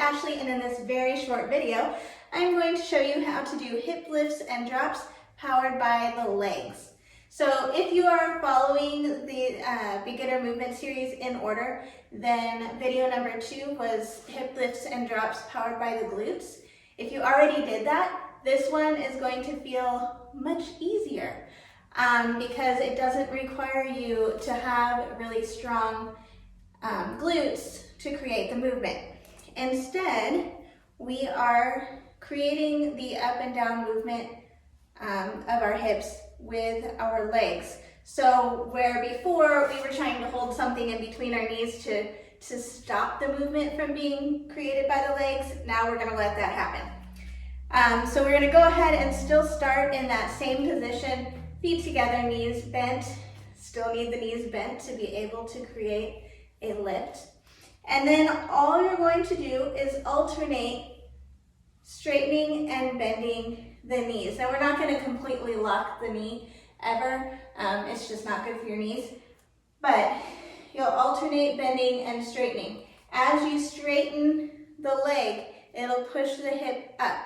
Ashley, and in this very short video, I'm going to show you how to do hip lifts and drops powered by the legs. So if you are following the beginner movement series in order, then video number 2 was hip lifts and drops powered by the glutes. If you already did that, this one is going to feel much easier because it doesn't require you to have really strong glutes to create the movement. Instead, we are creating the up and down movement of our hips with our legs. So where before we were trying to hold something in between our knees to stop the movement from being created by the legs, now we're going to let that happen. So we're going to go ahead and still start in that same position, feet together, knees bent. Still need the knees bent to be able to create a lift. And then all you're going to do is alternate straightening and bending the knees. Now we're not going to completely lock the knee ever. It's just not good for your knees. But you'll alternate bending and straightening. As you straighten the leg, it'll push the hip up.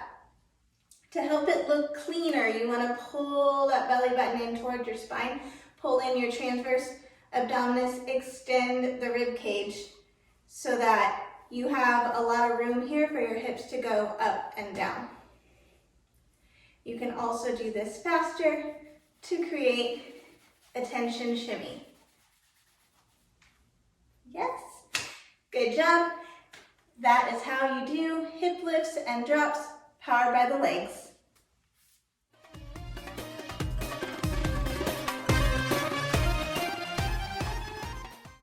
To help it look cleaner, you want to pull that belly button in towards your spine. Pull in your transverse abdominis, extend the rib cage so that you have a lot of room here for your hips to go up and down. You can also do this faster to create a tension shimmy. Yes, good job. That is how you do hip lifts and drops powered by the legs.